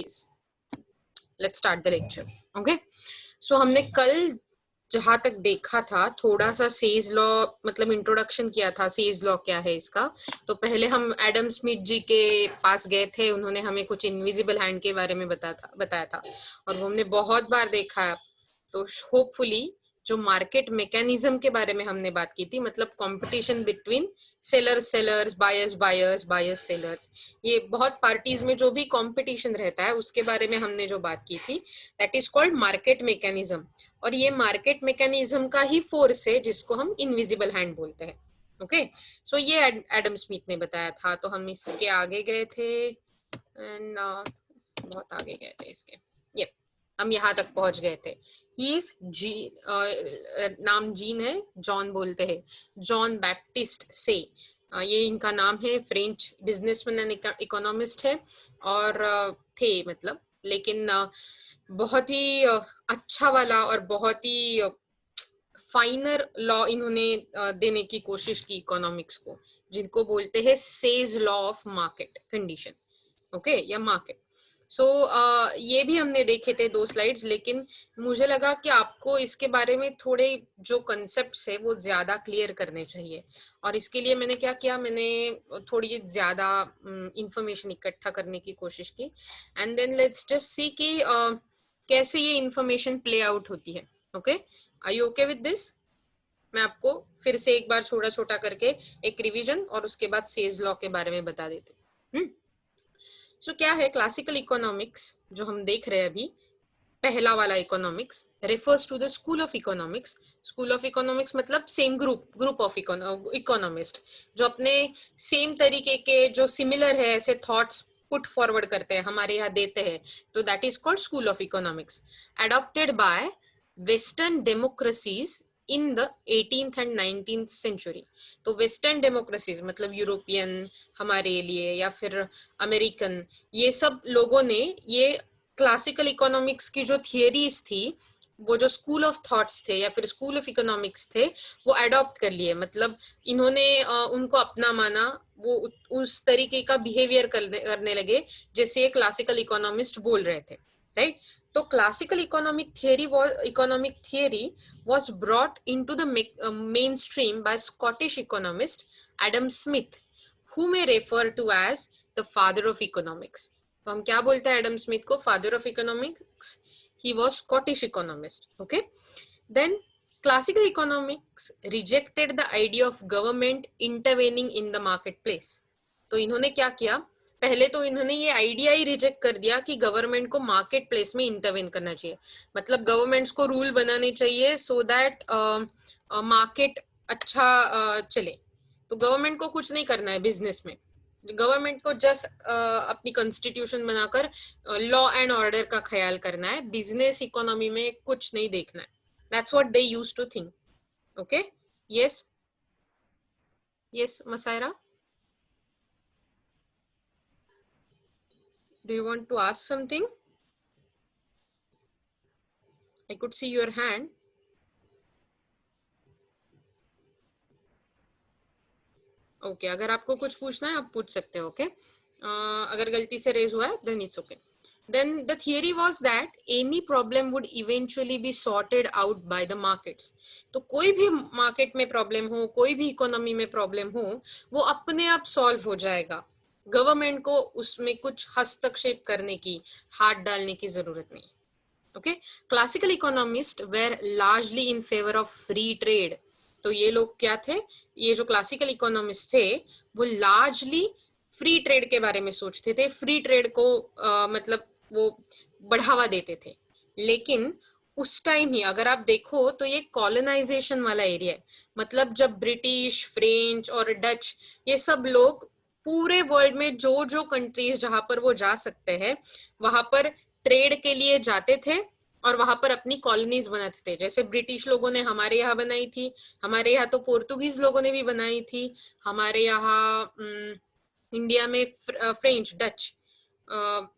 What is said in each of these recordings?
Let's start the lecture. Okay, so हमने कल जहां तक देखा था थोड़ा सा सेज लॉ मतलब इंट्रोडक्शन किया था. सेज लॉ क्या है इसका, तो पहले हम एडम स्मिथ जी के पास गए थे. उन्होंने हमें कुछ इनविजिबल हैंड के बारे में बताया था और वो हमने बहुत बार देखा है. तो होपफुली जो मार्केट मैकेनिज्म के बारे में हमने बात की थी, मतलब competition between sellers, buyers sellers, ये बहुत पार्टीज में जो भी कंपटीशन रहता है उसके बारे में हमने जो बात की थी, that is called market mechanism. और ये मार्केट मैकेनिज्म का ही फोर्स है जिसको हम इनविजिबल हैंड बोलते हैं. ओके, सो ये एडम स्मिथ ने बताया था. तो हम इसके आगे गए थे एंड बहुत आगे गए थे इसके. ये हम यहाँ तक पहुंच गए थे. ही इज जी, नाम जीन है, जॉन बोलते हैं, जॉन बैप्टिस्ट से. ये इनका नाम है. फ्रेंच बिजनेसमैन एंड इकोनॉमिस्ट है और थे मतलब, लेकिन बहुत ही अच्छा वाला और बहुत ही फाइनर लॉ इन्होंने देने की कोशिश की इकोनॉमिक्स को, जिनको बोलते हैं says law of market condition. Okay, या मार्केट. सो ये भी हमने देखे थे 2 स्लाइड्स, लेकिन मुझे लगा कि आपको इसके बारे में थोड़े जो कंसेप्ट्स है वो ज्यादा क्लियर करने चाहिए. और इसके लिए मैंने क्या किया, मैंने थोड़ी ज्यादा इंफॉर्मेशन इकट्ठा करने की कोशिश की. And then let's just see कि कैसे ये इंफॉर्मेशन प्ले आउट होती है. Okay, are you okay with this? मैं आपको फिर से एक बार छोटा छोटा करके एक रिवीजन और उसके बाद सेज लॉ के बारे में बता देती हूँ. सो क्या है क्लासिकल इकोनॉमिक्स जो हम देख रहे हैं अभी, पहला वाला economics refers to the school of economics. School of economics मतलब सेम ग्रुप ऑफ इकोनॉमिस्ट जो अपने सेम तरीके के जो सिमिलर है ऐसे थॉट्स पुट फॉरवर्ड करते हैं, हमारे यहाँ देते हैं. तो that is called school of economics, adopted by western democracies in the 18th and 19th century. तो वेस्टर्न डेमोक्रेसीज मतलब यूरोपियन हमारे लिए या फिर अमेरिकन, ये सब लोगों ने ये क्लासिकल इकोनॉमिक्स की जो थियरीज थी, वो जो स्कूल ऑफ थॉट्स थे या फिर स्कूल ऑफ इकोनॉमिक्स थे, वो अडॉप्ट कर लिए. मतलब इन्होंने उनको अपना माना, वो उस तरीके का बिहेवियर करने लगे जैसे ये क्लासिकल इकोनॉमिस्ट बोल रहे थे. राइट? तो classical economic theory was brought into the mainstream by Scottish economist Adam Smith, who may refer to as the father of economics. तो हम क्या बोलते हैं एडम स्मिथ को? Father of economics. He was Scottish economist. Okay, then classical economics rejected the idea of government intervening in the marketplace. तो इन्होंने क्या किया, पहले तो इन्होंने ये आइडिया ही रिजेक्ट कर दिया कि गवर्नमेंट को मार्केट प्लेस में इंटरवेन करना चाहिए. मतलब गवर्नमेंट्स को रूल बनाने चाहिए सो दैट मार्केट अच्छा चले. तो गवर्नमेंट को कुछ नहीं करना है बिजनेस में. गवर्नमेंट को जस्ट अपनी कॉन्स्टिट्यूशन बनाकर लॉ एंड ऑर्डर का ख्याल करना है. बिजनेस इकोनॉमी में कुछ नहीं देखना है. That's what they used to think. Okay? Yes? Yes, Masaira? Do you want to ask something? I could see your hand. Okay, अगर आपको कुछ पूछना है आप पूछ सकते हो. Okay? अगर गलती से रेज हुआ है then it's okay. Then the theory was that any problem would eventually be sorted out by the markets. तो कोई भी मार्केट में प्रॉब्लम हो, कोई भी इकोनॉमी में प्रॉब्लम हो, वो अपने आप सॉल्व हो जाएगा. गवर्नमेंट को उसमें कुछ हस्तक्षेप करने की, हाथ डालने की जरूरत नहीं. Okay, classical economist were largely in favour of free trade. तो ये लोग क्या थे, ये जो क्लासिकल इकोनॉमिस्ट थे वो लार्जली फ्री ट्रेड के बारे में सोचते थे. फ्री ट्रेड को मतलब वो बढ़ावा देते थे. लेकिन उस टाइम ही अगर आप देखो तो ये कॉलोनाइजेशन वाला एरिया है. मतलब जब ब्रिटिश, फ्रेंच और डच, ये सब लोग पूरे वर्ल्ड में जो जो कंट्रीज जहां पर वो जा सकते हैं वहां पर ट्रेड के लिए जाते थे और वहां पर अपनी कॉलोनीज बनाते थे. जैसे ब्रिटिश लोगों ने हमारे यहाँ बनाई थी, हमारे यहाँ तो पोर्तुगीज लोगों ने भी बनाई थी, हमारे यहाँ इंडिया में फ्रेंच, डच,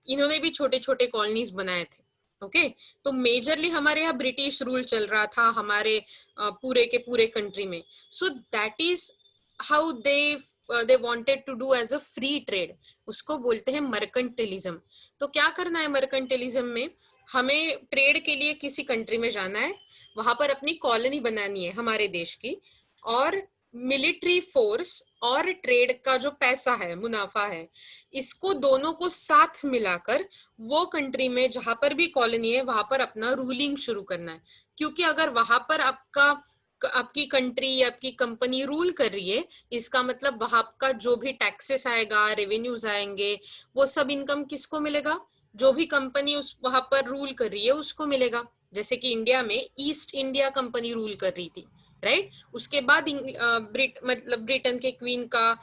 इन्होंने भी छोटे छोटे कॉलोनीज बनाए थे. ओके, तो मेजरली हमारे यहाँ ब्रिटिश रूल चल रहा था हमारे पूरे के पूरे कंट्री में. So that is how they they wanted to do as a free trade, उसको बोलते हैं मर्केंटिलिज्म। तो क्या करना है मर्केंटिलिज्म में, हमें ट्रेड के लिए किसी कंट्री में जाना है, वहां पर अपनी कॉलोनी बनानी है हमारे देश की, और मिलिट्री फोर्स और ट्रेड का जो पैसा है, मुनाफा है, इसको दोनों को साथ मिलाकर वो कंट्री में जहां पर भी कॉलोनी है वहां पर अपना रूलिंग शुरू करना है। क्योंकि अगर वहां पर आपकी कंट्री, आपकी कंपनी रूल कर रही है, इसका मतलब वहां का जो भी टैक्सेस आएगा, रेवेन्यूज आएंगे, वो सब इनकम किसको मिलेगा? जो भी कंपनी उस वहां पर रूल कर रही है उसको मिलेगा। जैसे कि इंडिया में ईस्ट इंडिया कंपनी रूल कर रही थी, राइट? उसके बाद मतलब ब्रिटेन के क्वीन का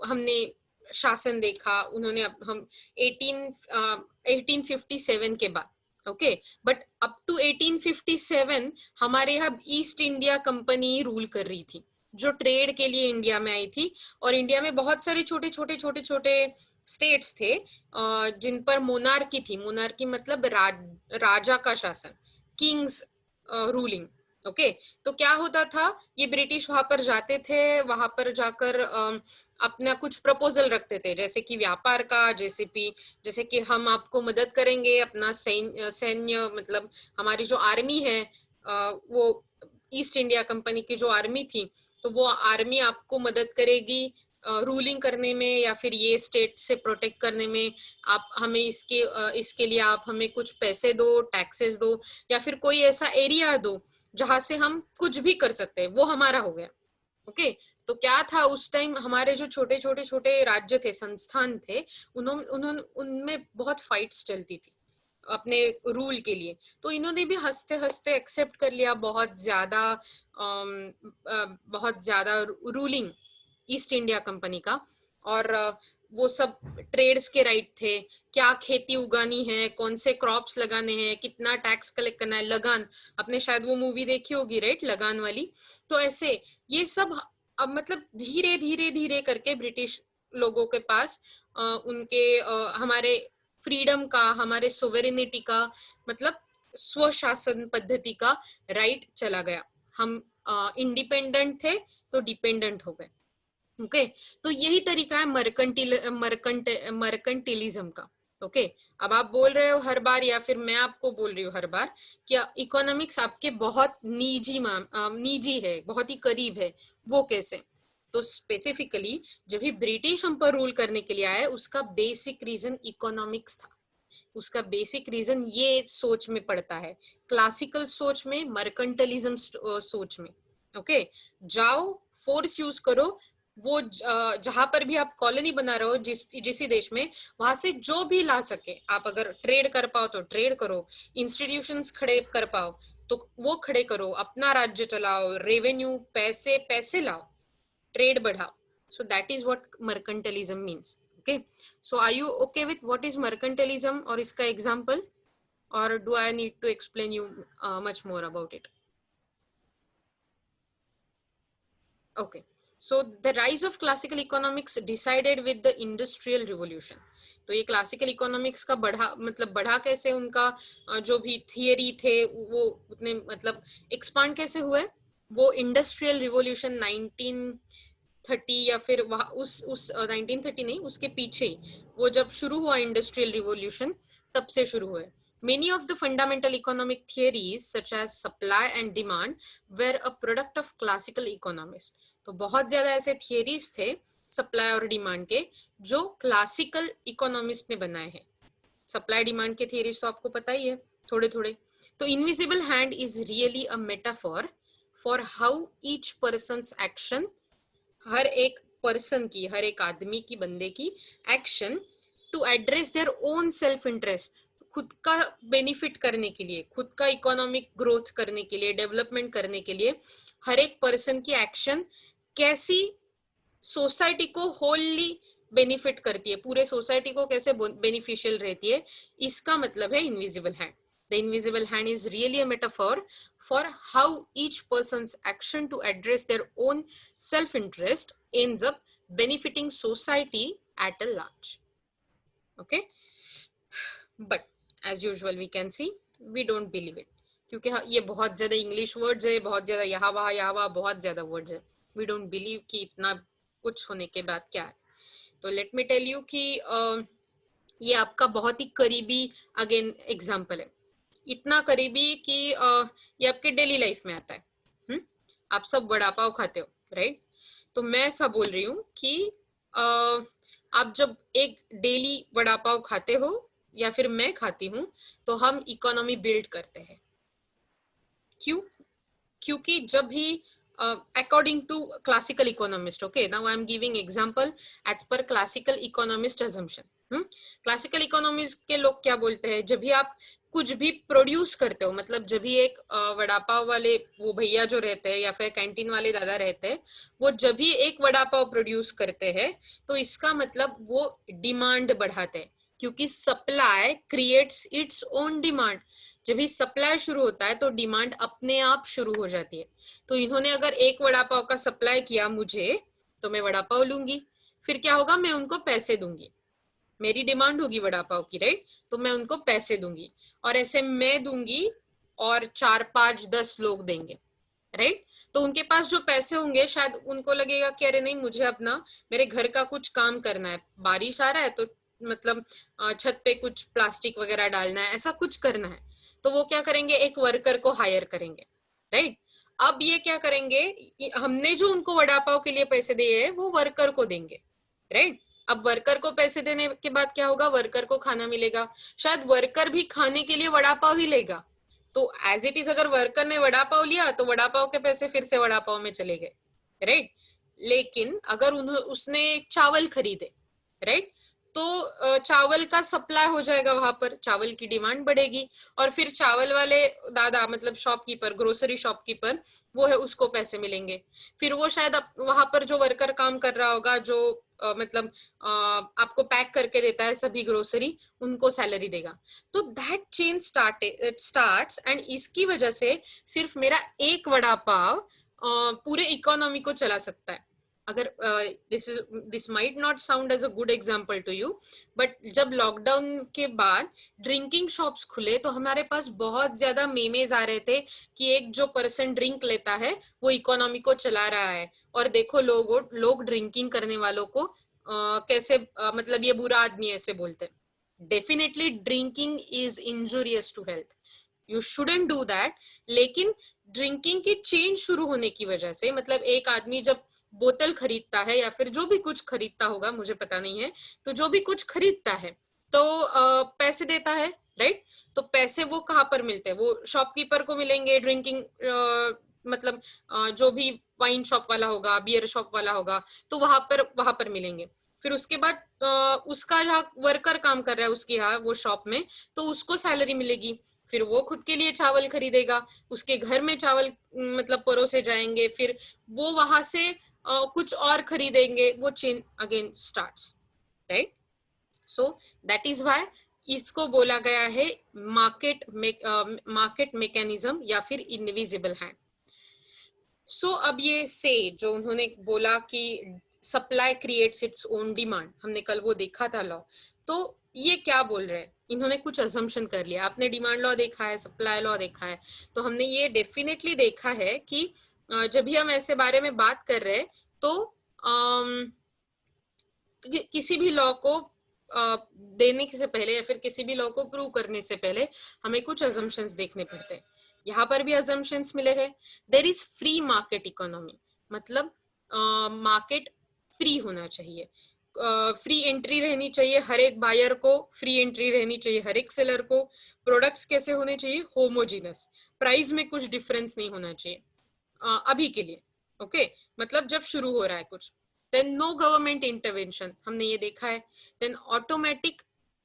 हमने शासन देखा, उन्होंने हम 1857 के बाद, ओके, बट अप टू 1857 हमारे यहाँ ईस्ट इंडिया कंपनी रूल कर रही थी, जो ट्रेड के लिए इंडिया में आई थी। और इंडिया में बहुत सारे छोटे छोटे छोटे छोटे स्टेट्स थे जिन पर मोनार्की थी। मोनार्की मतलब राजा का शासन, किंग्स रूलिंग, ओके। तो क्या होता था, ये ब्रिटिश वहां पर जाते थे, वहां पर जाकर अपना कुछ प्रपोजल रखते थे, जैसे कि व्यापार का, जैसे कि हम आपको मदद करेंगे, अपना सैन्य मतलब हमारी जो आर्मी है, वो ईस्ट इंडिया कंपनी की जो आर्मी थी, तो वो आर्मी आपको मदद करेगी रूलिंग करने में, या फिर ये स्टेट से प्रोटेक्ट करने में। आप हमें इसके लिए आप हमें कुछ पैसे दो, टैक्सेस दो, या फिर कोई ऐसा एरिया दो जहां से हम कुछ भी कर सकते हैं, वो हमारा हो गया, ओके। तो क्या था उस टाइम, हमारे जो छोटे छोटे छोटे राज्य थे, संस्थान थे, उन्होंने उनमें बहुत फाइट्स चलती थी अपने रूल के लिए। तो इन्होंने भी हंसते हंसते एक्सेप्ट कर लिया बहुत ज्यादा रूलिंग ईस्ट इंडिया कंपनी का। और वो सब ट्रेड्स के राइट थे, क्या खेती उगानी है, कौन से क्रॉप्स लगाने हैं, कितना टैक्स कलेक्ट करना है, लगान, आपने शायद वो मूवी देखी होगी, राइट, लगान वाली। तो ऐसे ये सब अब मतलब धीरे धीरे धीरे करके ब्रिटिश लोगों के पास हमारे फ्रीडम का, हमारे सोवेरेनिटी का, मतलब स्वशासन पद्धति का राइट चला गया। हम इंडिपेंडेंट थे तो डिपेंडेंट हो गए, ओके। तो यही तरीका है मर्केंटिलिज्म का, ओके। अब आप बोल रहे हो हर बार, या फिर मैं आपको बोल रही हूँ हर बार, क्या इकोनॉमिक्स आपके बहुत निजी है, बहुत ही करीब है, वो कैसे? तो स्पेसिफिकली जब भी ब्रिटिश हम पर रूल करने के लिए आए, उसका बेसिक रीजन इकोनॉमिक्स था। उसका बेसिक रीजन ये सोच में पड़ता है, क्लासिकल सोच में, मर्केंटलिज्म सोच में, ओके। जाओ, फोर्स यूज करो, वो जहां पर भी आप कॉलोनी बना रहे हो, जिस देश में, वहां से जो भी ला सके आप, अगर ट्रेड कर पाओ तो ट्रेड करो, इंस्टीट्यूशंस खड़े कर पाओ तो वो खड़े करो, अपना राज्य चलाओ, रेवेन्यू, पैसे पैसे लाओ, ट्रेड बढ़ाओ। So that is what mercantilism means. Okay. So are you okay with what is mercantilism और इसका example, or do I need to explain you much more about it? Okay. So the rise of classical economics decided with the industrial revolution. तो ये classical economics का बढ़ा कैसे, उनका जो भी थियरी थे वो उतने मतलब एक्सपांड कैसे हुए, वो इंडस्ट्रियल रिवॉल्यूशन 1930, या फिर वहाँ उस 1930 नहीं, उसके पीछे वो जब शुरू हुआ इंडस्ट्रियल रिवॉल्यूशन, तब से शुरू हुए। Many of the fundamental economic theories such as supply and demand were a product of classical economics. तो बहुत ज्यादा ऐसे थियरीज थे सप्लाई और डिमांड के जो क्लासिकल इकोनॉमिस्ट ने बनाए हैं। सप्लाई डिमांड के थियरीज तो आपको पता ही है थोड़े थोड़े। तो invisible hand is really a metaphor for how each person's action, हर एक पर्सन की, हर एक आदमी की, बंदे की action to address their own self interest, खुद का बेनिफिट करने के लिए, खुद का इकोनॉमिक ग्रोथ करने के लिए, डेवलपमेंट करने के लिए, हर एक पर्सन की एक्शन कैसी सोसाइटी को होली बेनिफिट करती है, पूरे सोसाइटी को कैसे बेनिफिशियल रहती है, इसका मतलब है invisible hand. The invisible hand is really a metaphor for how each person's action to address their own self-interest ends up benefiting society at a large. Okay? But as usual we can see we don't believe it, क्योंकि ये बहुत ज्यादा English words है, बहुत ज्यादा यहाँ वहाँ बहुत ज्यादा वर्ड्स है। We don't believe कि इतना कुछ होने के बाद क्या है। तो लेट मी टेल यू कि ये आपका बहुत ही करीबी अगेन एग्जाम्पल है, इतना करीबी कि ये आपके डेली लाइफ में आता है। आप सब वड़ा पाव खाते हो, राइट? तो मैं ऐसा बोल रही हूँ कि आप जब एक डेली वड़ा पाव खाते हो या फिर मैं खाती हूँ, तो हम इकोनॉमी बिल्ड करते हैं। क्यों? क्योंकि जब भी according to classical economist, okay, now I am giving example as per classical economist assumption. Classical economist के लोग क्या बोलते हैं, जब भी आप कुछ भी प्रोड्यूस करते हो, मतलब जब भी एक वड़ा पाव वाले वो भैया जो रहते हैं या फिर कैंटीन वाले दादा रहते हैं, वो जब भी एक वड़ा पाव प्रोड्यूस करते हैं, तो इसका मतलब वो डिमांड बढ़ाते हैं, क्योंकि supply creates its own demand. जब भी सप्लाई शुरू होता है तो डिमांड अपने आप शुरू हो जाती है। तो इन्होंने अगर एक वड़ा पाव का सप्लाई किया मुझे, तो मैं वड़ा पाव लूंगी, फिर क्या होगा, मैं उनको पैसे दूंगी, मेरी डिमांड होगी वड़ा पाव की, राइट? तो मैं उनको पैसे दूंगी, और ऐसे मैं दूंगी और 4 5 10 लोग देंगे, राइट? तो उनके पास जो पैसे होंगे, शायद उनको लगेगा कि अरे नहीं, मुझे अपना मेरे घर का कुछ काम करना है, बारिश आ रहा है तो मतलब छत पे कुछ प्लास्टिक वगैरह डालना है, ऐसा कुछ करना है, तो वो क्या करेंगे, एक वर्कर को हायर करेंगे, राइट? अब ये क्या करेंगे, हमने जो उनको वड़ा पाव के लिए पैसे दिए हैं वो वर्कर को देंगे, राइट? अब वर्कर को पैसे देने के बाद क्या होगा, वर्कर को खाना मिलेगा, शायद वर्कर भी खाने के लिए वड़ा पाव ही लेगा। तो एज इट इज अगर वर्कर ने वड़ा पाव लिया तो वड़ा पाव के पैसे फिर से वड़ा पाव में चले गए, राइट? लेकिन अगर उसने चावल खरीदे, राइट, तो चावल का सप्लाई हो जाएगा, वहां पर चावल की डिमांड बढ़ेगी, और फिर चावल वाले दादा मतलब शॉपकीपर, ग्रोसरी शॉपकीपर वो है, उसको पैसे मिलेंगे। फिर वो शायद वहां पर जो वर्कर काम कर रहा होगा, जो मतलब आपको पैक करके देता है सभी ग्रोसरी, उनको सैलरी देगा। तो दैट चेन स्टार्ट्स, एंड इसकी वजह से सिर्फ मेरा एक वड़ा पाव पूरे इकोनॉमी को चला सकता है। अगर this might not sound as a good example to you, but जब लॉकडाउन के बाद ड्रिंकिंग शॉप्स खुले तो हमारे पास बहुत ज्यादा मेमेज आ रहे थे कि एक जो पर्सन ड्रिंक लेता है वो इकोनॉमी को चला रहा है, और देखो लोग ड्रिंकिंग करने वालों को कैसे मतलब ये बुरा आदमी ऐसे बोलते हैं। Definitely drinking is injurious to health, you shouldn't do that. लेकिन ड्रिंकिंग की चेंज शुरू होने की वजह से, मतलब एक आदमी जब बोतल खरीदता है या फिर जो भी कुछ खरीदता होगा, मुझे पता नहीं है, तो जो भी कुछ खरीदता है तो पैसे देता है, राइट? तो पैसे वो कहाँ पर मिलते हैं, वो शॉपकीपर को मिलेंगे, ड्रिंकिंग मतलब जो भी वाइन शॉप वाला होगा, बियर शॉप वाला होगा, तो वहां पर मिलेंगे। फिर उसके बाद उसका यहाँ वर्कर काम कर रहा है उसके यहाँ वो शॉप में, तो उसको सैलरी मिलेगी, फिर वो खुद के लिए चावल खरीदेगा, उसके घर में चावल मतलब परोसे जाएंगे, फिर वो वहां से कुछ और खरीदेंगे, वो chain again starts, right? So that is why इसको बोला गया है मार्केट मैकेनिज्म या फिर इनविजिबल हैंड। सो अब ये से जो उन्होंने बोला कि supply creates its own demand, हमने कल वो देखा था लॉ, तो ये क्या बोल रहे हैं, इन्होंने कुछ अजम्पशन कर लिया। आपने डिमांड लॉ देखा है, सप्लाई लॉ देखा है, तो हमने ये डेफिनेटली देखा है कि जब भी हम ऐसे बारे में बात कर रहे हैं तो किसी भी लॉ को देने से पहले या फिर किसी भी लॉ को प्रूव करने से पहले हमें कुछ अजम्पशंस देखने पड़ते हैं। यहाँ पर भी अजम्पशंस मिले हैं। There is free market economy, मतलब मार्केट फ्री होना चाहिए, फ्री एंट्री रहनी चाहिए हर एक बायर को, फ्री एंट्री रहनी चाहिए हर एक सेलर को। प्रोडक्ट्स कैसे होने चाहिए, होमोजीनस, प्राइस में कुछ डिफरेंस नहीं होना चाहिए अभी के लिए, ओके? मतलब जब शुरू हो रहा है कुछ, देन नो गवर्नमेंट इंटरवेंशन, हमने ये देखा है। Then automatic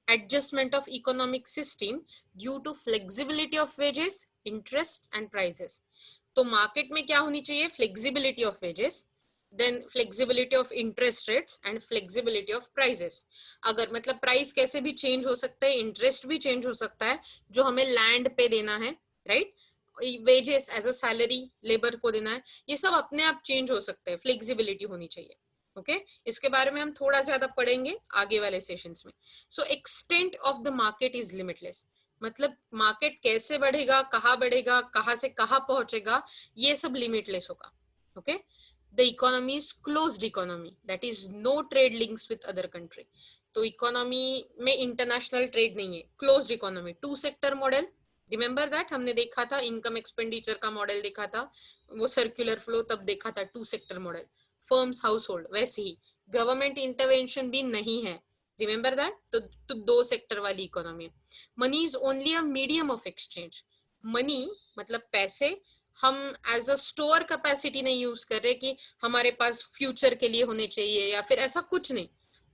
adjustment of economic system due to flexibility of wages, interest and prices. तो मार्केट में क्या होनी चाहिए, flexibility of wages, then flexibility of interest rates and flexibility of prices. अगर मतलब प्राइस कैसे भी चेंज हो सकता है, इंटरेस्ट भी चेंज हो सकता है जो हमें लैंड पे देना है, right? Wages as a salary labour को देना है, ये सब अपने आप चेंज हो सकते हैं, फ्लेक्सिबिलिटी होनी चाहिए, ओके? इसके बारे में हम थोड़ा ज्यादा पढ़ेंगे आगे वाले सेशंस में। So extent of the market is limitless, मतलब मार्केट कैसे बढ़ेगा, कहाँ से कहाँ पहुंचेगा, ये सब लिमिटलेस होगा, okay? the economy is closed economy, that is no trade links with other country. तो इकोनॉमी में इंटरनेशनल ट्रेड नहीं है, closed economy, two sector model, remember that हमने देखा था, इनकम एक्सपेंडिचर का मॉडल देखा था, वो सर्कुलर फ्लो तब देखा था, two sector model, firms household, वैसे ही गवर्नमेंट इंटरवेंशन भी नहीं है, रिमेंबर दैट, तो दो सेक्टर वाली इकोनॉमी है. Money is only a medium of exchange, money मतलब पैसे हम एज अ स्टोर कैपेसिटी नहीं यूज कर रहे कि हमारे पास फ्यूचर के लिए होने चाहिए या फिर ऐसा कुछ नहीं.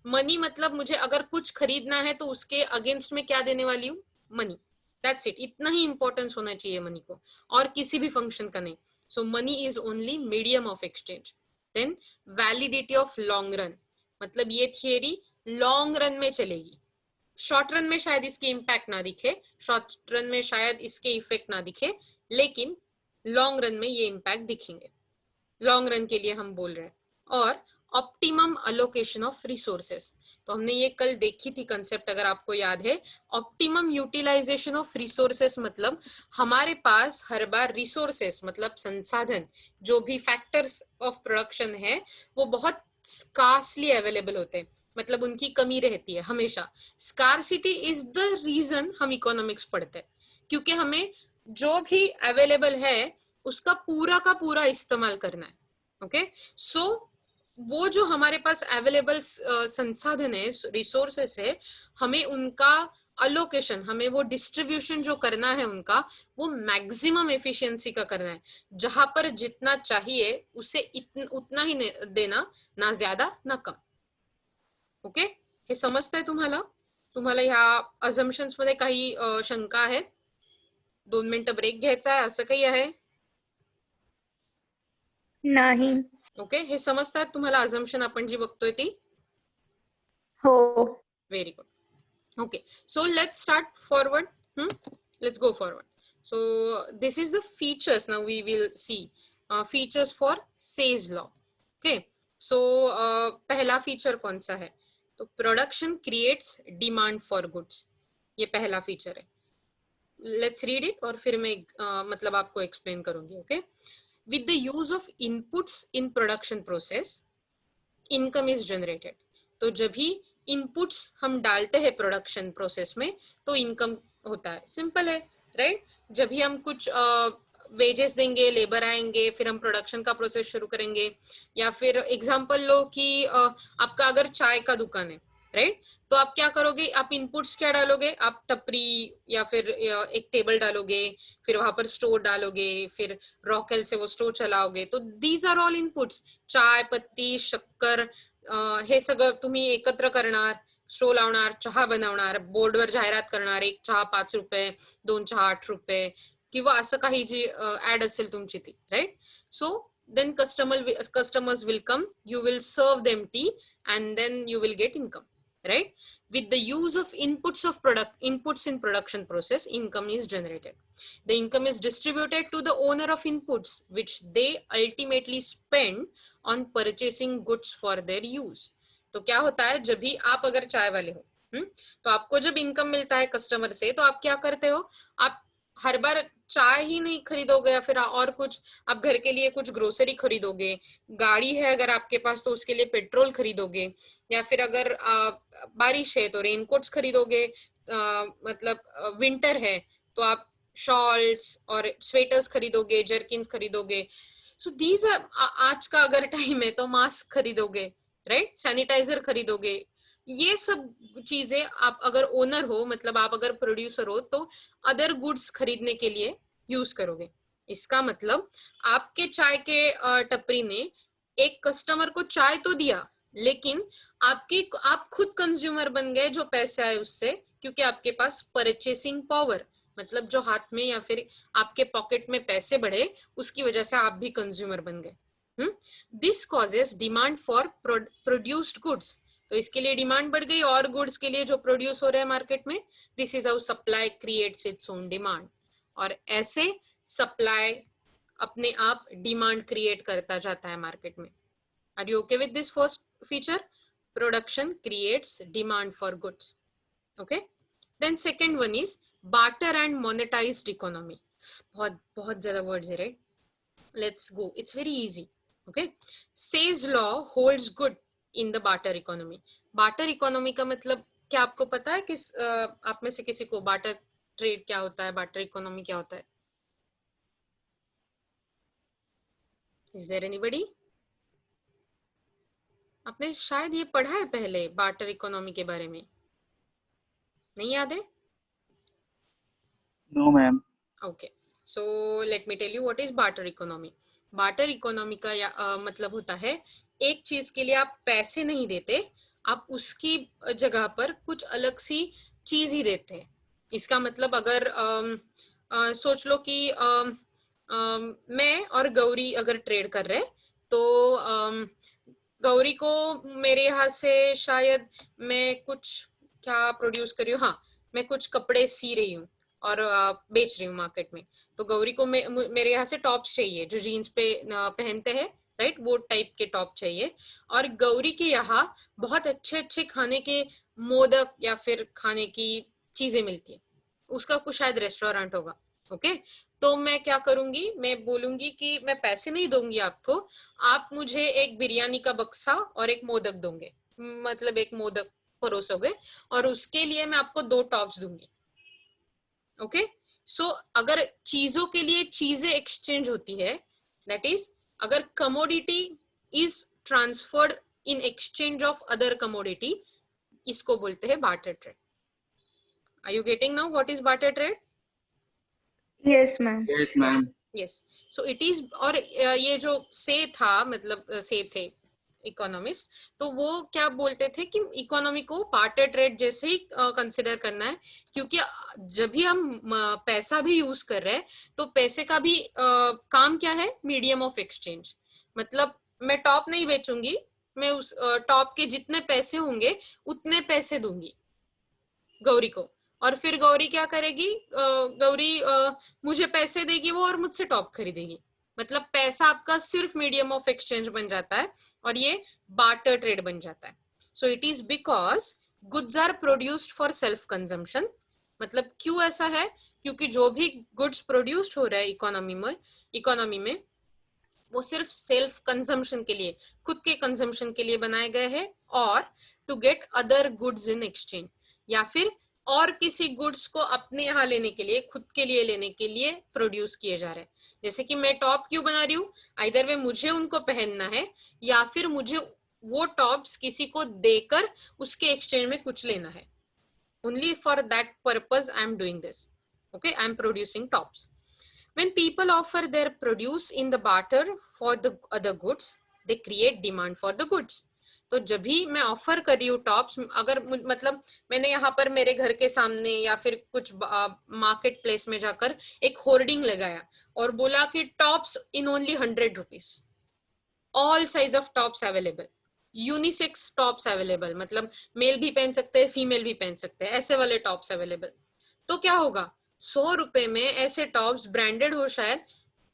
मनी मतलब मुझे अगर कुछ खरीदना है तो उसके अगेंस्ट में क्या देने वाली हूँ, मनी, दैट्स इट, इतना ही इंपॉर्टेंस होना चाहिए मनी को, और किसी भी फंक्शन का नहीं. So money is only medium of exchange. Then validity of long run, मतलब ये थियरी लॉन्ग रन में चलेगी, शॉर्ट रन में शायद इसकी इम्पैक्ट ना दिखे, शॉर्ट रन में शायद इसके इफेक्ट ना दिखे, लेकिन लॉन्ग रन में ये इम्पैक्ट दिखेंगे, लॉन्ग रन के लिए हम बोल रहे हैं. और ऑप्टिमम अलोकेशन ऑफ रिसोर्सेस, तो हमने ये कल देखी थी कंसेप्ट, अगर आपको याद है, ऑप्टिमम यूटिलाइजेशन ऑफ रिसोर्सेस मतलब हमारे पास हर बार रिसोर्सेस मतलब संसाधन, जो भी फैक्टर्स ऑफ प्रोडक्शन है वो बहुत स्कार्सली अवेलेबल होते हैं, मतलब उनकी कमी रहती है हमेशा. स्कार्सिटी इज द रीजन हम इकोनॉमिक्स पढ़ते हैं, क्योंकि हमें जो भी अवेलेबल है उसका पूरा का पूरा इस्तेमाल करना है. ओके, सो वो जो हमारे पास अवेलेबल संसाधन है, रिसोर्सेस है, हमें उनका अलोकेशन, हमें वो डिस्ट्रीब्यूशन जो करना है उनका, वो मैक्सिमम एफिशिएंसी का करना है, जहां पर जितना चाहिए उसे उतना ही देना, ना ज्यादा ना कम. ओके, हे समजतंय तुम्हाला? तुम्हाला ह्या अझम्पशन्स मध्ये काही शंका आहे? 2 मिनिटं ब्रेक घ्यायचा आहे असं काही आहे? नाही. ओके, हे समजतात तुम्हाला अझम्पशन आपण जी बघतोय ती? हो. Very good. Okay, so let's start forward. Let's go forward. So this is the features. Now we will see features for Say's law. Okay, so पहला feature कौन सा है? तो production creates demand for goods. ये पहला feature है. Let's read it और फिर मैं मतलब आपको explain करूंगी. Okay, with the use of inputs in production process, income is generated. तो जब भी इनपुट्स हम डालते हैं प्रोडक्शन प्रोसेस में तो इनकम होता है, सिंपल है, राइट? जब भी हम कुछ वेजेस देंगे, लेबर आएंगे, फिर हम प्रोडक्शन का प्रोसेस शुरू करेंगे. या फिर एग्जांपल लो कि आपका अगर चाय का दुकान है, राइट, तो आप क्या करोगे, आप इनपुट्स क्या डालोगे, आप टपरी या फिर एक टेबल डालोगे, फिर वहां पर स्टोर डालोगे, फिर रॉकेल से वो स्टोर चलाओगे, तो दीज आर ऑल इनपुट्स. चाय पत्ती, शक्कर, हे सगळं तुम्ही एकत्र करणार, स्टो लावणार, चहा बनवणार, बोर्डवर जाहिरात करणार, एक चहा 5 रुपये, 2 चहा 8 रुपये, किंवा असं काही जी ऍड असेल तुमची ती, right? So then customers will come, you will serve them tea, and then you will get income, right? With the use of inputs in production process, income is generated. The income is distributed to the owner of inputs, which they ultimately spend on purchasing goods for their use. तो क्या होता है, जब भी आप अगर चाय वाले हो, तो आपको जब इनकम मिलता है कस्टमर से, तो आप क्या करते हो, आप हर बार चाय ही नहीं खरीदोगे या फिर और कुछ, आप घर के लिए कुछ ग्रोसरी खरीदोगे, गाड़ी है अगर आपके पास तो उसके लिए पेट्रोल खरीदोगे, या फिर अगर बारिश है तो रेनकोट्स खरीदोगे, मतलब विंटर है तो आप शॉल्स और स्वेटर्स खरीदोगे, जर्किन्स खरीदोगे. सो दीज आर, आज का अगर टाइम है तो मास्क खरीदोगे, राइट, सैनिटाइजर खरीदोगे. ये सब चीजें आप अगर ओनर हो, मतलब आप अगर प्रोड्यूसर हो, तो अदर गुड्स खरीदने के लिए यूज करोगे. इसका मतलब आपके चाय के टपरी ने एक कस्टमर को चाय तो दिया, लेकिन आप खुद कंज्यूमर बन गए जो पैसे आए उससे, क्योंकि आपके पास परचेसिंग पावर, मतलब जो हाथ में या फिर आपके पॉकेट में पैसे बढ़े, उसकी वजह से आप भी कंज्यूमर बन गए. This causes demand for produced goods, तो इसके लिए डिमांड बढ़ गई और गुड्स के लिए जो प्रोड्यूस हो रहे हैं मार्केट में. This is how supply creates its own demand, और ऐसे सप्लाई अपने आप डिमांड क्रिएट करता जाता है मार्केट में. Are you okay with this first feature? Production creates demand for goods. Okay, then second one is barter and monetized economy. बहुत बहुत ज्यादा वर्ड्स है, right? Let's go, it's very easy. Okay, Say's law holds good in the barter economy. Barter economy का मतलब क्या आपको पता है? आप में से किसी को बार्टर ट्रेड क्या होता है, बार्टर इकोनॉमी क्या होता है? Is there anybody? आपने शायद ये पढ़ा है पहले बार्टर इकोनॉमी के बारे में, नहीं याद है? No ma'am. Okay, so let me tell you what is barter economy. Barter economy का मतलब होता है एक चीज के लिए आप पैसे नहीं देते, आप उसकी जगह पर कुछ अलग सी चीज ही देते हैं। इसका मतलब अगर सोच लो कि मैं और गौरी अगर ट्रेड कर रहे तो गौरी को मेरे यहाँ से शायद मैं कुछ क्या प्रोड्यूस कर रही हूँ, हाँ मैं कुछ कपड़े सी रही हूँ और बेच रही हूँ मार्केट में, तो गौरी को मेरे यहाँ से टॉप्स चाहिए जो जीन्स पे पहनते हैं, राइट, वो टाइप के टॉप चाहिए। और गौरी के यहाँ बहुत अच्छे अच्छे खाने के मोदक या फिर खाने की चीजें मिलती है, उसका कुछ शायद रेस्टोरेंट होगा। ओके, तो मैं क्या करूंगी, मैं बोलूंगी कि मैं पैसे नहीं दूंगी आपको, आप मुझे एक बिरयानी का बक्सा और एक मोदक दोगे, मतलब एक मोदक परोसोगे, और उसके लिए मैं आपको 2 टॉप्स दूंगी। ओके, सो अगर चीजों के लिए चीजें एक्सचेंज होती है, दैट इज अगर commodity is transferred in exchange of other commodity, इसको बोलते हैं barter trade. Are you getting now what is barter trade? Yes ma'am. Yes ma'am. Yes, so it is. और ये जो से था, मतलब से थे इकोनॉमिस्ट, तो वो क्या बोलते थे कि इकोनॉमी को बार्टर ट्रेड जैसे ही कंसिडर करना है, क्योंकि जब भी हम पैसा भी यूज कर रहे हैं तो पैसे का भी काम क्या है, मीडियम ऑफ एक्सचेंज। मतलब मैं टॉप नहीं बेचूंगी, मैं उस टॉप के जितने पैसे होंगे उतने पैसे दूंगी गौरी को, और फिर गौरी क्या करेगी, गौरी मुझे पैसे देगी वो और मुझसे टॉप खरीदेगी। मतलब पैसा आपका सिर्फ मीडियम ऑफ एक्सचेंज बन जाता है और ये बार्टर ट्रेड बन जाता है। So it is because goods are produced for self consumption. मतलब क्यों ऐसा है, क्योंकि जो भी गुड्स प्रोड्यूस्ड हो रहा है इकोनॉमी में वो सिर्फ सेल्फ कंजम्पशन के लिए, खुद के कंजम्पशन के लिए बनाए गए हैं, और to get other goods in exchange, या फिर और किसी गुड्स को अपने यहाँ लेने के लिए, खुद के लिए लेने के लिए प्रोड्यूस किए जा रहे हैं। जैसे कि मैं टॉप क्यों बना रही हूँ, आइदर वे मुझे उनको पहनना है या फिर मुझे वो टॉप्स किसी को देकर उसके एक्सचेंज में कुछ लेना है। Only for that purpose I am doing this. Okay, I am producing tops. When people offer their produce in the barter for the other goods, they create demand for the goods. तो जब भी मैं offer कर रही हूँ tops, अगर मतलब मैंने यहाँ पर मेरे घर के सामने या फिर कुछ मार्केट प्लेस में जाकर एक होर्डिंग लगाया और बोला कि tops in only 100 rupees, all size of tops available, unisex tops available, मतलब मेल भी पहन सकते हैं फीमेल भी पहन सकते हैं, ऐसे वाले टॉप्स अवेलेबल, तो क्या होगा, 100 रुपए में ऐसे टॉप्स ब्रांडेड हो शायद,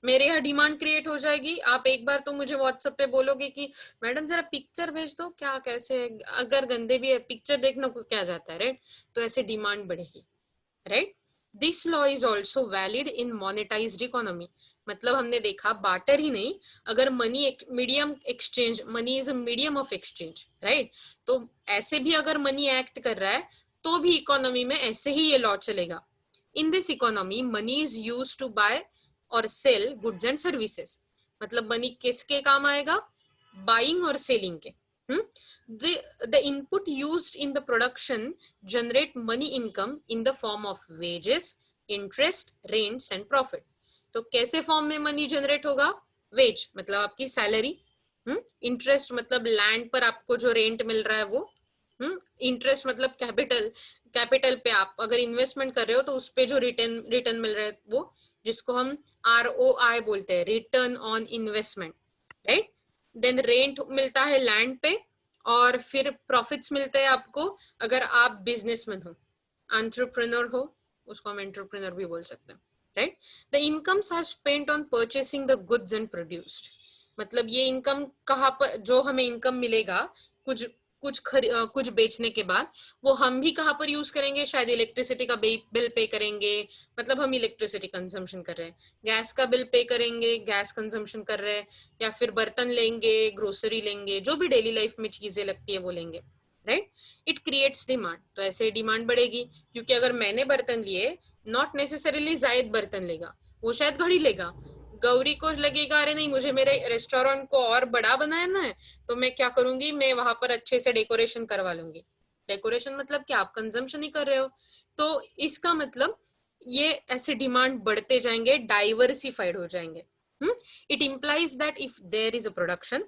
मेरे यहाँ डिमांड क्रिएट हो जाएगी। आप एक बार तो मुझे व्हाट्सएप पे बोलोगे कि मैडम जरा पिक्चर भेज दो, क्या कैसे, अगर गंदे भी है पिक्चर देखने को क्या जाता है, राइट, तो ऐसे डिमांड बढ़ेगी, right. This law is also valid in monetised economy. मतलब हमने देखा बार्टर ही नहीं, अगर मनी एक medium exchange, money is a medium of exchange, right, तो ऐसे भी अगर मनी एक्ट कर रहा है तो भी इकोनॉमी में ऐसे ही ये लॉ चलेगा। In this economy money is use to buy और सेल गुड्स एंड सर्विसेज। मतलब मनी किसके काम आएगा, बाइंग और सेलिंग के। The input used in the production generate money income in the form of wages, interest, rents and profit. तो कैसे form में मनी जनरेट होगा, वेज मतलब आपकी सैलरी, इंटरेस्ट मतलब लैंड पर आपको जो रेंट मिल रहा है वो, इंटरेस्ट मतलब कैपिटल पे आप अगर इन्वेस्टमेंट कर रहे हो तो उस पे जो रिटर्न मिल रहा है वो, जिसको हम ROI बोलते हैं, return on investment, right. Then rent मिलता है लैंड पे, और फिर प्रॉफिट्स मिलते हैं आपको अगर आप बिजनेसमैन हो, एंटरप्रेन्योर हो, उसको हम एंटरप्रेन्योर भी बोल सकते हैं, right. The incomes are spent on purchasing the goods and produced. मतलब ये इनकम कहाँ पर, जो हमें इनकम मिलेगा कुछ कुछ बेचने के बाद वो हम भी कहाँ पर यूज करेंगे, शायद इलेक्ट्रिसिटी का बिल पे करेंगे, मतलब हम इलेक्ट्रिसिटी कंजम्पशन कर रहे हैं, गैस का बिल पे करेंगे, गैस कंजम्पशन कर रहे हैं, या फिर बर्तन लेंगे, ग्रोसरी लेंगे, जो भी डेली लाइफ में चीजें लगती है वो लेंगे, राइट। इट क्रिएट्स डिमांड, तो ऐसे डिमांड बढ़ेगी, क्योंकि अगर मैंने बर्तन लिए, नॉट नेसेसरीली जायद बर्तन लेगा, वो शायद घड़ी लेगा, गौरी को लगेगा अरे नहीं मुझे मेरे रेस्टोरेंट को और बड़ा बनाना है, तो मैं क्या करूंगी, मैं वहां पर अच्छे से डेकोरेशन करवा लूंगी। डेकोरेशन मतलब क्या, आप कंजम्पशन ही कर रहे हो। तो इसका मतलब ये ऐसे डिमांड बढ़ते जाएंगे, डाइवर्सिफाइड हो जाएंगे। It implies that if there is a production,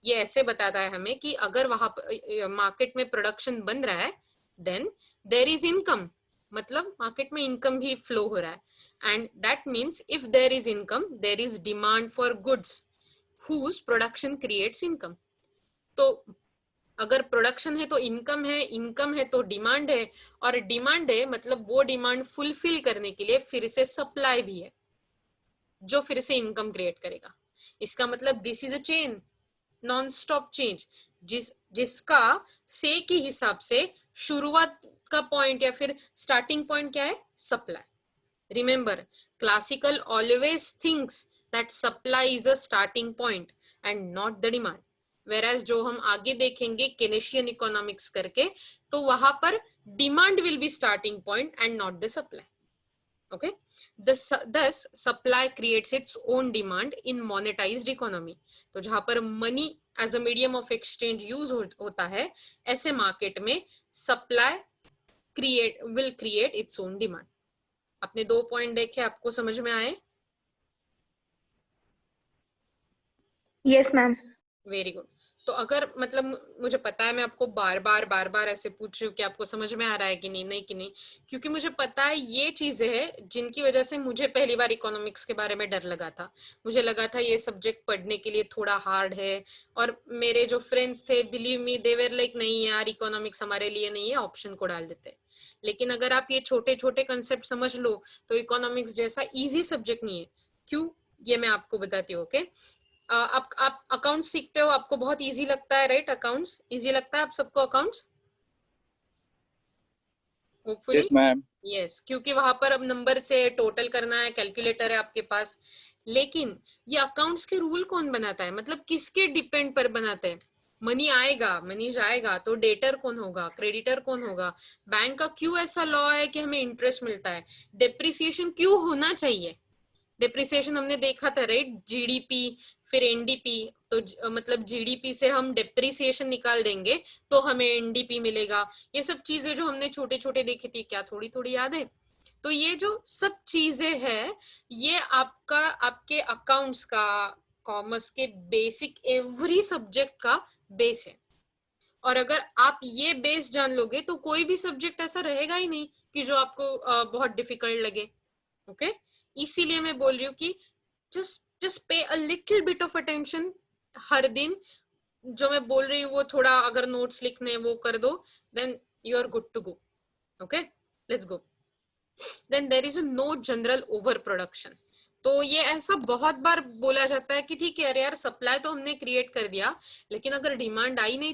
ये ऐसे बताता है हमें कि अगर वहां मार्केट में प्रोडक्शन बन रहा है, देन देयर इज इनकम, मतलब मार्केट में इनकम भी फ्लो हो रहा है, and that means if there is income there is demand for goods whose production creates income। तो अगर प्रोडक्शन है तो इनकम है, इनकम है तो डिमांड है, और डिमांड है मतलब वो डिमांड फुलफिल करने के लिए फिर से सप्लाई भी है, जो फिर से इनकम क्रिएट करेगा। इसका मतलब this is a chain, non stop change, जिसका से के हिसाब से शुरुआत का पॉइंट या फिर स्टार्टिंग पॉइंट क्या है, supply. Remember, classical always thinks that supply is a starting point and not the demand. Whereas जो हम आगे देखेंगे Keynesian economics करके, तो वहां पर demand will be starting point and not the supply. Okay? Thus, supply creates its own demand in monetized economy. तो जहां पर money as a medium of exchange use होता है, ऐसे market में supply will create its own demand. अपने 2 point देखे, आपको समझ में आए? Yes, ma'am. Very good. तो अगर मतलब मुझे पता है मैं आपको बार बार ऐसे पूछ रही हूँ कि आपको समझ में आ रहा है कि नहीं कि नहीं, क्योंकि मुझे पता है ये चीजें हैं जिनकी वजह से मुझे पहली बार इकोनॉमिक्स के बारे में डर लगा था। मुझे लगा था ये सब्जेक्ट पढ़ने के लिए थोड़ा हार्ड है, और मेरे जो फ्रेंड्स थे, believe me, they were like नहीं यार इकोनॉमिक्स हमारे लिए नहीं है, ऑप्शन को डाल देते। लेकिन अगर आप ये छोटे छोटे कंसेप्ट समझ लो तो इकोनॉमिक्स जैसा इजी सब्जेक्ट नहीं है। क्यों, ये मैं आपको बताती हूँ। ओके, आप अकाउंट्स सीखते हो, आपको बहुत इजी लगता है, राइट? अकाउंट्स इजी लगता है आप सबको, accounts hopefully. Yes ma'am. Yes, क्योंकि वहां पर अब नंबर से टोटल करना है, कैलकुलेटर है आपके पास। लेकिन ये अकाउंट्स के रूल कौन बनाता है, मतलब किसके डिपेंड पर बनाते हैं? मनी आएगा, मनी जाएगा, तो डेटर कौन होगा, क्रेडिटर कौन होगा? बैंक का क्यों ऐसा लॉ है कि हमें इंटरेस्ट मिलता है? डेप्रिसिएशन क्यों होना चाहिए? डेप्रिसिएशन हमने देखा था, राइट? जीडीपी फिर एनडीपी, तो मतलब जीडीपी से हम डेप्रिसिएशन निकाल देंगे तो हमें एनडीपी मिलेगा। ये सब चीजें जो हमने छोटे छोटे देखी थी, क्या थोड़ी थोड़ी याद है? तो ये जो सब चीजें हैं, ये आपका आपके अकाउंट्स का, कॉमर्स के बेसिक एवरी सब्जेक्ट का बेस है। और अगर आप ये बेस जान लोगे तो कोई भी सब्जेक्ट ऐसा रहेगा ही नहीं कि जो आपको बहुत डिफिकल्ट लगे। ओके, इसीलिए मैं बोल रही हूँ कि just pay a little bit of attention हर दिन। जो मैं बोल रही हूँ वो थोड़ा अगर नोट्स लिखने वो कर दो, then you are good to go. Okay, let's go. Then there is no general over production. तो ये ऐसा बहुत बार बोला जाता है कि ठीक है यार, सप्लाई तो हमने क्रिएट कर दिया, लेकिन अगर डिमांड आई नहीं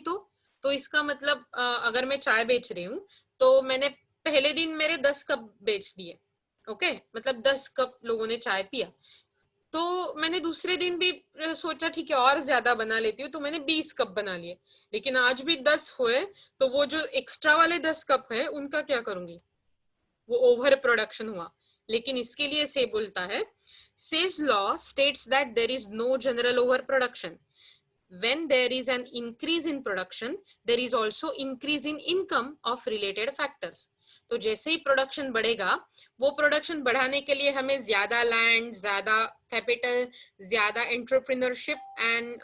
तो इसका मतलब अगर मैं चाय बेच रही हूँ तो मैंने पहले दिन मेरे 10 कप बेच दिए, ओके, मतलब 10 कप लोगों ने चाय पिया, तो मैंने दूसरे दिन भी सोचा ठीक है और ज्यादा बना लेती हूँ, तो मैंने 20 कप बना लिए, लेकिन आज भी 10 हुए, तो वो जो एक्स्ट्रा वाले 10 कप है उनका क्या करूंगी? वो ओवर प्रोडक्शन हुआ। लेकिन इसके लिए से बोलता है, Say's law states that there is no general over production. When there is an increase in production, there is also increase in income of related factors। तो जैसे ही प्रोडक्शन बढ़ेगा, वो प्रोडक्शन बढ़ाने के लिए हमें ज्यादा लैंड, ज्यादा कैपिटल, ज्यादा एंटरप्रेन्योरशिप एंड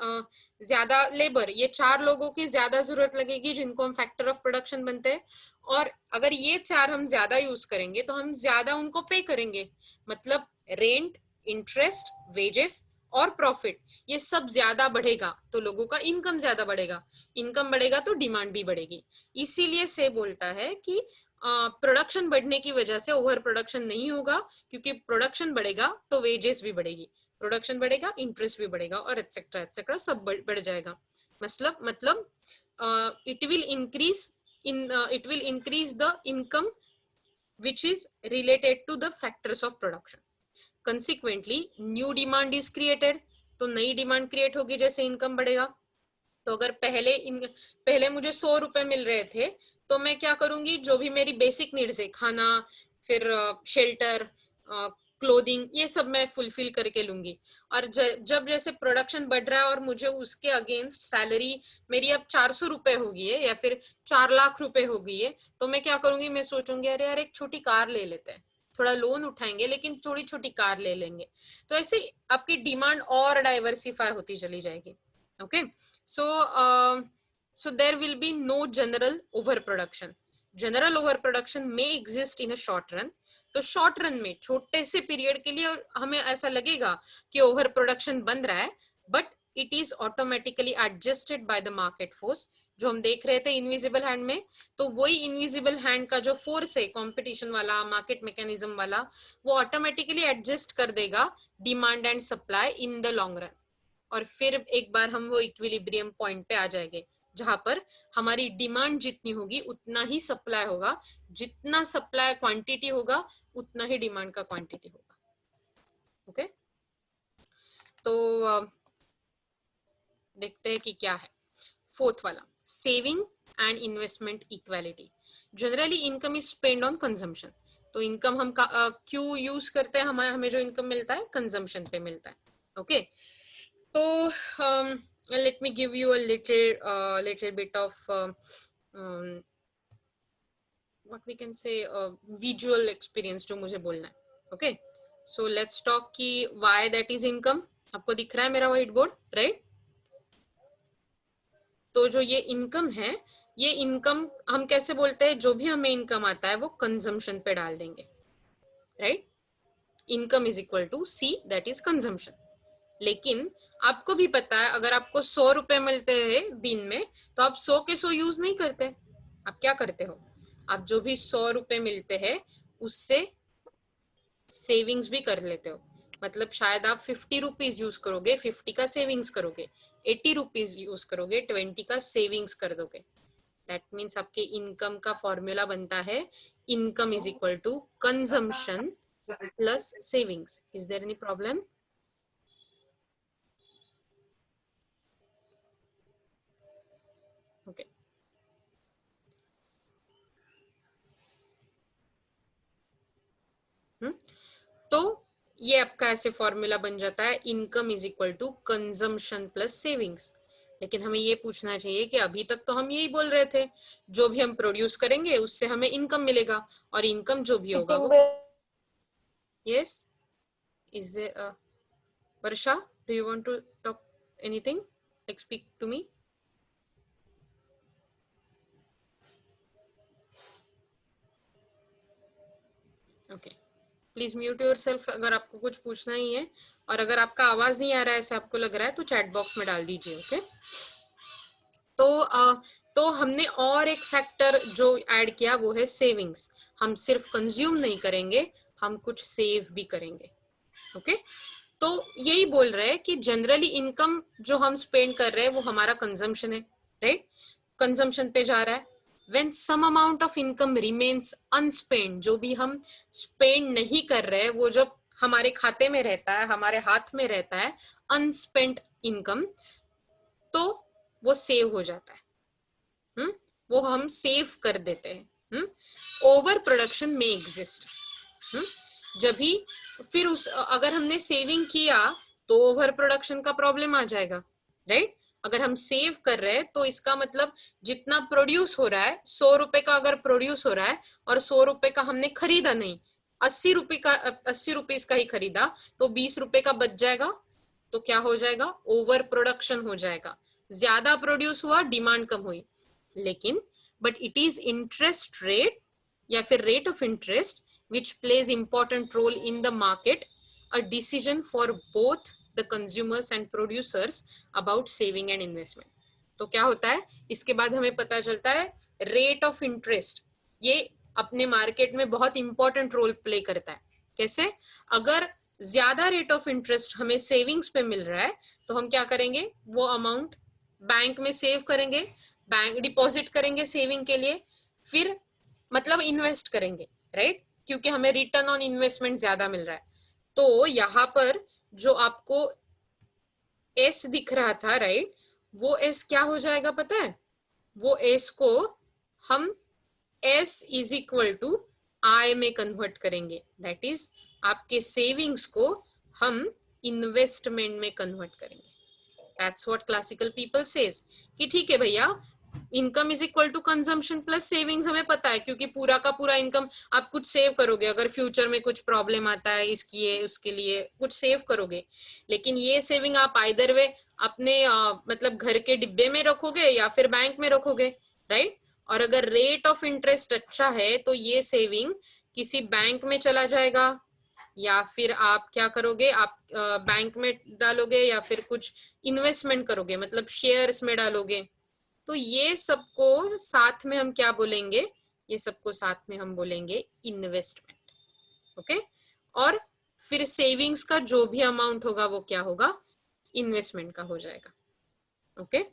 ज्यादा लेबर, ये 4 लोगों की ज्यादा जरूरत लगेगी जिनको हम फैक्टर ऑफ प्रोडक्शन बनते हैं। और अगर ये 4 हम ज्यादा यूज करेंगे तो हम ज्यादा उनको पे करेंगे, मतलब रेंट, इंटरेस्ट, वेजेस और प्रॉफिट, ये सब ज्यादा बढ़ेगा तो लोगों का इनकम ज्यादा बढ़ेगा, इनकम बढ़ेगा तो डिमांड भी बढ़ेगी। इसीलिए से बोलता है कि प्रोडक्शन बढ़ने की वजह से ओवर प्रोडक्शन नहीं होगा, क्योंकि प्रोडक्शन बढ़ेगा तो वेजेस भी बढ़ेगी, प्रोडक्शन बढ़ेगा इंटरेस्ट भी बढ़ेगा, और एटसेट्रा एटसेट्रा सब बढ़ जाएगा। मतलब it will increase the income which is related to the factors of production. Consequently, new demand is created. तो नई डिमांड क्रिएट होगी जैसे इनकम बढ़ेगा. तो अगर पहले मुझे 100 रुपए मिल रहे थे, तो मैं क्या करूंगी, जो भी मेरी बेसिक नीड्स है, खाना, फिर शेल्टर, क्लोथिंग, ये सब मैं फुलफिल करके लूंगी. और जब जैसे प्रोडक्शन बढ़ रहा है और मुझे उसके अगेंस्ट सैलरी मेरी अब 400 रुपए हो गई है या फिर 4 लाख रुपए हो गई है, तो मैं क्या करूंगी, मैं सोचूंगी अरे यार एक छोटी कार ले लेते हैं, थोड़ा लोन उठाएंगे लेकिन थोड़ी छोटी कार ले लेंगे. तो ऐसे आपकी डिमांड और डाइवर्सिफाई होती चली जाएगी. Okay, so there will be no general overproduction. General overproduction may exist in a short run. तो शॉर्ट रन में छोटे से पीरियड के लिए हमें ऐसा लगेगा कि ओवर प्रोडक्शन बन रहा है, but it is automatically adjusted by the market force. जो हम देख रहे थे इनविजिबल हैंड में, तो वही इनविजिबल हैंड का जो फोर्स है कंपटीशन वाला, मार्केट मैकेनिज्म वाला, वो ऑटोमेटिकली एडजस्ट कर देगा demand and supply in the long run. और फिर एक बार हम वो इक्विलिब्रियम पॉइंट पे आ जाएंगे जहां पर हमारी डिमांड जितनी होगी उतना ही सप्लाई होगा, जितना सप्लाई क्वांटिटी होगा उतना ही डिमांड का क्वांटिटी होगा. ओके, तो देखते हैं कि क्या है फोर्थ वाला, saving and investment equality. Generally income is spend on consumption. तो इनकम हम क्यों यूज करते हैं, हमें जो इनकम मिलता है कंजम्पशन पे मिलता है. ओके, तो let me give you a little bit of what we can say visual experience जो मुझे बोलना है. ओके, so let's talk कि why that is income. आपको दिख रहा है मेरा व्हाइट बोर्ड, राइट? तो जो ये इनकम है, ये इनकम हम कैसे बोलते हैं, जो भी हमें इनकम आता है वो कंजम्पशन पे डाल देंगे, right? Income is equal to C, that is consumption. लेकिन आपको भी पता है अगर आपको 100 रुपए मिलते हैं दिन में, तो आप 100 के 100 यूज नहीं करते. आप क्या करते हो, आप जो भी 100 रुपए मिलते हैं उससे सेविंग्स भी कर लेते हो. मतलब शायद आप 50 रुपीज यूज करोगे, 50 का सेविंग्स करोगे, 80 रुपीज यूज करोगे, 20 का सेविंग्स कर दोगे. दैट मीन्स आपके इनकम का फॉर्मूला बनता है income is equal to consumption plus savings. Is there any problem? Okay, तो ये आपका ऐसे फॉर्मूला बन जाता है income is equal to consumption plus savings. लेकिन हमें ये पूछना चाहिए कि अभी तक तो हम यही बोल रहे थे, जो भी हम प्रोड्यूस करेंगे उससे हमें इनकम मिलेगा, और इनकम जो भी होगा वो. Yes, is there Varsha, do you want to talk anything, like speak to me? Okay, please mute yourself अगर आपको कुछ पूछना ही है, और अगर आपका आवाज नहीं आ रहा है ऐसे आपको लग रहा है तो चैट बॉक्स में डाल दीजिए. ओके, तो हमने और एक फैक्टर जो ऐड किया वो है सेविंग्स. हम सिर्फ कंज्यूम नहीं करेंगे, हम कुछ सेव भी करेंगे. ओके, तो यही बोल रहे हैं कि जनरली इनकम जो हम स्पेंड कर रहे हैं वो हमारा कंजम्पशन है, राइट? कंजम्पशन पे जा रहा है. When some amount of income remains unspent, जो भी हम स्पेंड नहीं कर रहे, वो जब हमारे खाते में रहता है, हमारे हाथ में रहता है, अनस्पेंट इनकम, तो वो सेव हो जाता है. वो हम सेव कर देते हैं. ओवर प्रोडक्शन में एग्जिस्ट. जब भी फिर अगर हमने सेविंग किया तो ओवर प्रोडक्शन का प्रॉब्लम आ जाएगा, राइट? अगर हम सेव कर रहे हैं तो इसका मतलब जितना प्रोड्यूस हो रहा है, 100 रुपए का अगर प्रोड्यूस हो रहा है और 100 रुपए का हमने खरीदा नहीं, 80 रुपीज का ही खरीदा, तो 20 रुपए का बच जाएगा. तो क्या हो जाएगा, ओवर प्रोडक्शन हो जाएगा. ज्यादा प्रोड्यूस हुआ, डिमांड कम हुई. लेकिन but it is interest rate या फिर rate of interest which plays important role in the market, a decision for both the consumers and producers about saving and investment. तो क्या होता है, इसके बाद हमें पता चलता है रेट ऑफ इंटरेस्ट, ये अपने मार्केट में बहुत इंपॉर्टेंट रोल प्ले करता है. कैसे? अगर ज्यादा रेट ऑफ इंटरेस्ट हमें सेविंग्स पे मिल रहा है तो हम क्या करेंगे, वो अमाउंट बैंक में सेव करेंगे, बैंक डिपॉजिट करेंगे सेविंग के लिए, फिर मतलब इन्वेस्ट करेंगे, राइट, क्योंकि हमें रिटर्न ऑन इन्वेस्टमेंट ज्यादा मिल रहा है। तो यहाँ पर जो आपको एस दिख रहा था, राइट, वो एस क्या हो जाएगा पता है? वो एस को हम एस इज इक्वल टू आई में कन्वर्ट करेंगे, दैट इज आपके सेविंग्स को हम इन्वेस्टमेंट में कन्वर्ट करेंगे। That's what classical people says कि ठीक है भैया, income is equal to consumption plus savings, हमें पता है, क्योंकि पूरा का पूरा इनकम आप कुछ सेव करोगे, अगर फ्यूचर में कुछ प्रॉब्लम आता है इसकी उसके लिए कुछ सेव करोगे, लेकिन ये सेविंग आप आइदर वे अपने मतलब घर के डिब्बे में रखोगे या फिर बैंक में रखोगे, राइट। और अगर रेट ऑफ इंटरेस्ट अच्छा है तो ये सेविंग किसी बैंक में चला जाएगा, या फिर आप क्या करोगे, आप बैंक में डालोगे या फिर कुछ इन्वेस्टमेंट करोगे, मतलब शेयर्स में डालोगे। तो ये सबको साथ में हम क्या बोलेंगे, ये सबको साथ में हम बोलेंगे इन्वेस्टमेंट, ओके। और फिर सेविंग्स का जो भी अमाउंट होगा वो क्या होगा, इन्वेस्टमेंट का हो जाएगा, ओके।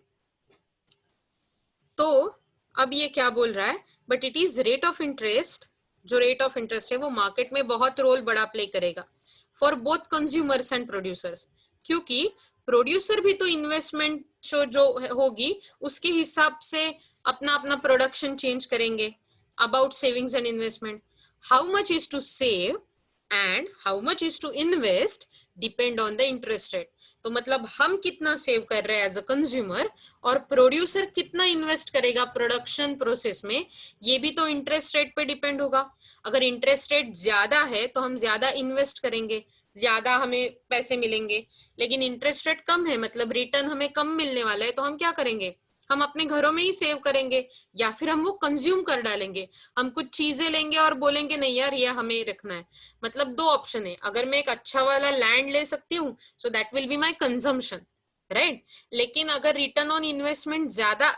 तो अब ये क्या बोल रहा है, but it is rate of interest, जो रेट ऑफ इंटरेस्ट है वो मार्केट में बहुत रोल बड़ा प्ले करेगा for both consumers and producers, क्योंकि प्रोड्यूसर भी तो इन्वेस्टमेंट जो होगी उसके हिसाब से अपना अपना प्रोडक्शन चेंज करेंगे। About savings and investment, how much is to save and how much is to invest depend on the interest rate. तो मतलब हम कितना सेव कर रहे हैं एज अ कंज्यूमर, और प्रोड्यूसर कितना इन्वेस्ट करेगा प्रोडक्शन प्रोसेस में, ये भी तो इंटरेस्ट रेट पे डिपेंड होगा। अगर इंटरेस्ट रेट ज्यादा है तो हम ज्यादा इन्वेस्ट करेंगे, ज्यादा हमें पैसे मिलेंगे, लेकिन इंटरेस्ट रेट कम है मतलब रिटर्न हमें कम मिलने वाला है, तो हम क्या करेंगे, हम अपने घरों में ही सेव करेंगे, या फिर हम वो कंज्यूम कर डालेंगे। हम कुछ चीजें लेंगे और बोलेंगे नहीं यार ये हमें रखना है। मतलब दो ऑप्शन है, अगर मैं एक अच्छा वाला लैंड ले सकती हूँ so that will be my consumption, right. लेकिन अगर रिटर्न ऑन इन्वेस्टमेंट ज्यादा